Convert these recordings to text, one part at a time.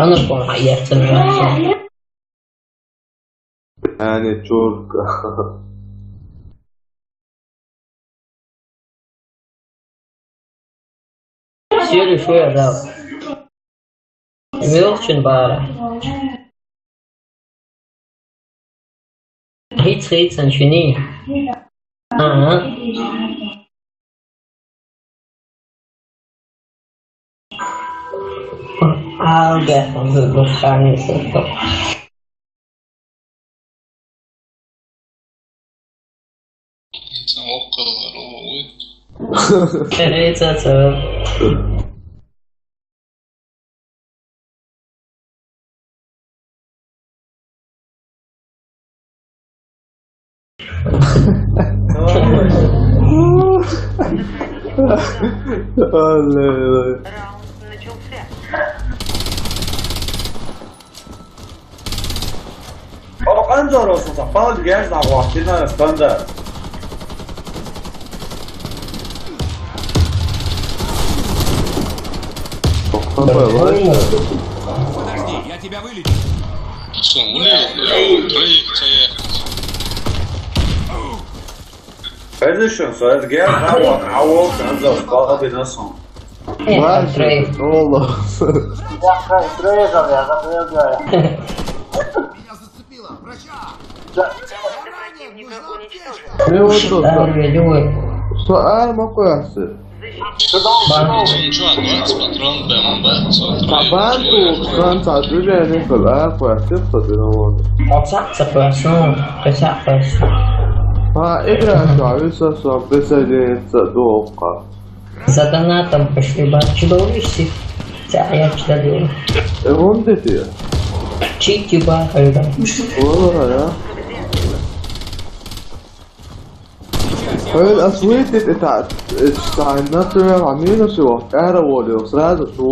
أنا أكون حياتي المعرفة. يعني تشورك. سيري شوية ذا ميوشن بارا هيت سنشني I'll get on the shiny system. It's a Anzor olsun sen. Bana gel daha vaktinde standart. Подожди, я тебя вылечу. Что, улетел? Троих Kardeşim söz gel daha vakt. Avol Anzor bana bir nasıl? Мальчик, Олаф. Меня зацепило. Врача! سؤال ما كويس. Ничего, 20 патрон БМБ, Tabanco, quanto a tu já nem falar, pô, você fodeu não mano. Essa person, essa person. Ah, игра, isso só precisa de do oca. За донатом пошли бачи долларов. Я тебя делаю. Onde ты? Чики бахают. Olha, Öyle asılıydı itaat. Stein'dan عاملين شو قهرة ولي وصراحة شو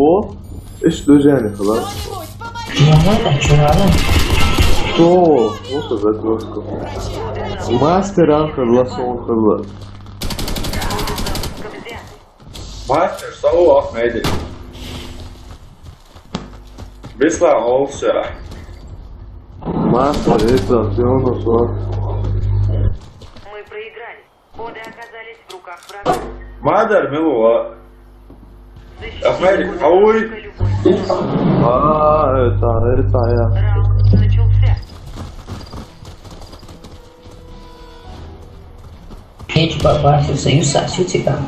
إيش دجاني خلاص. شو وصل بس ماستر خلصون خلص. Master sağ Ahmet'i. Бесла olsa. Master estaciona só. Мы проиграли. Коды оказались в руках врага. Madem Milo Ahmet, ой. Это я. Раунд начался. Gente, babaca, isso aí o Sácio тебя.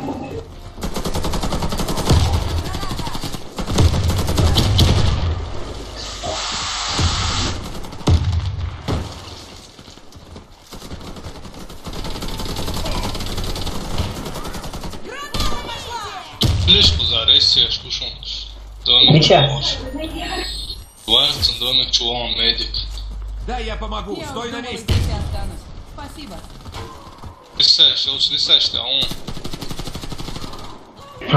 Лишь позарез я слушал. Меча. Варцен домик чулом медик. Да, я помогу. Я Стой уже на в месте. воздухе останусь. Спасибо. Лисаешь, лучше лисаешь, ты, а он.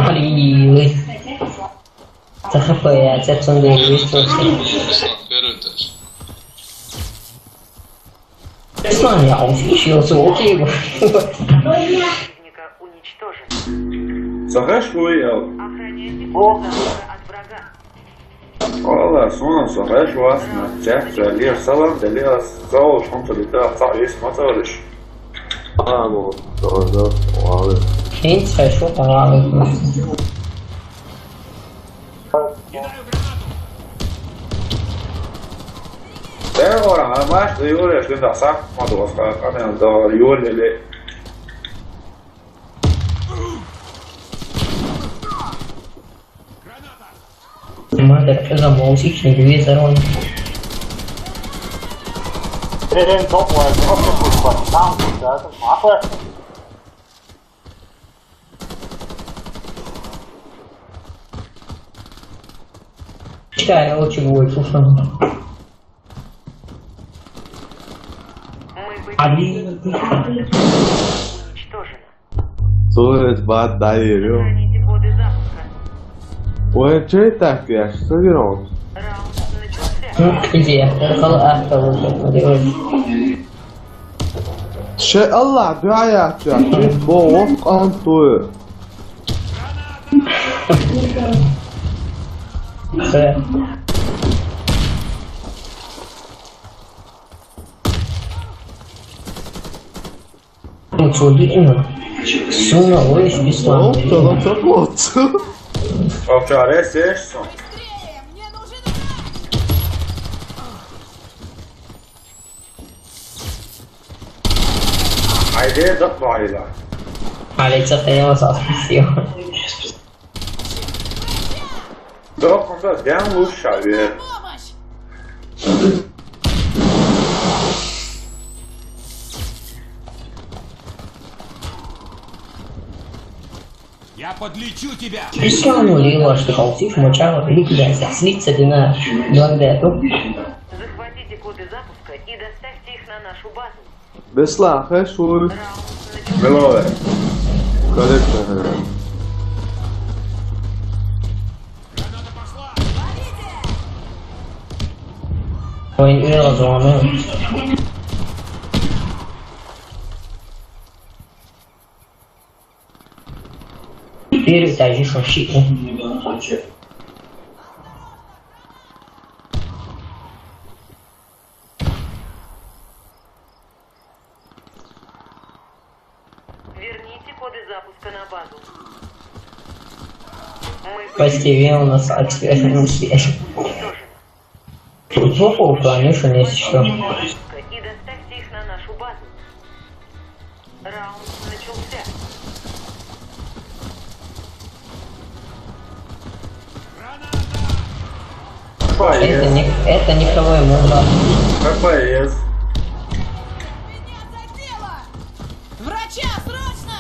Али. Захапая, отцом Первый дверью. этаж, первый этаж. Что я еще звуки его. Противника уничтожен. Сахаш уел. Охраняйте замка от врага. Valla sonra Sahаш вас на центре Лер Салам Делия Зал Шонта Лита Царис Матариш. Ну, да, ладно. Gente, fechou a palavra. Agora, mais de Yuri что да сак Матоска, а да Yuri ле. Manda coisa boa, se televizor on. Читаю, очень будет слушай. Мы Али. уничтожены. Стоит бадай, viu? Охраняйте коды запуска. Ой, что это так, я что делал? Раунд начался. Где? خلاص أحسن. شيء الله دعايات يا شيخ بو وفق أنتو Лучше видно. Сунулось бесславно. Tamam çok oldu. Овчаре, сешься. Haydi dık bayıla. Alexa tem umas auspiciosas. Dokunda den luxa, velho. Я подлечу тебя! Присланули его, что получив мочало ликвидация. Слиться на благодарю. Захватите коды запуска и доставьте их на нашу базу. Beslach, şur. Раунд начался. Milove. Kolektor. Граната пошла! Oyun üye o zaman. Перетажи шашику. Верните коды запуска на базу. Мы Постепенно у нас экспертную связь. уничтожены. Тут жопу конечно, если что. И доставьте их на нашу базу. Раунд начался. Это никого ему да. ХПС. Меня задело! Врача, срочно!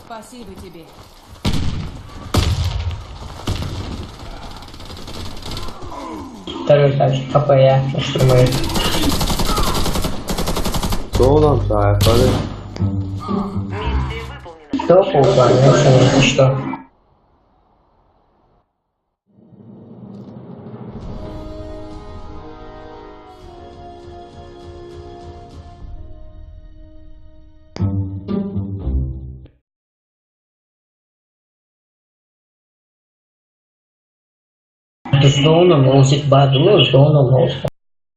Спасибо тебе. Второй тачки КПЯ штурмует. Doğulan sayfaları. Миссия выполнена. Жопу конечно, если что. С Доуном лозит баду, с Доуном лозит.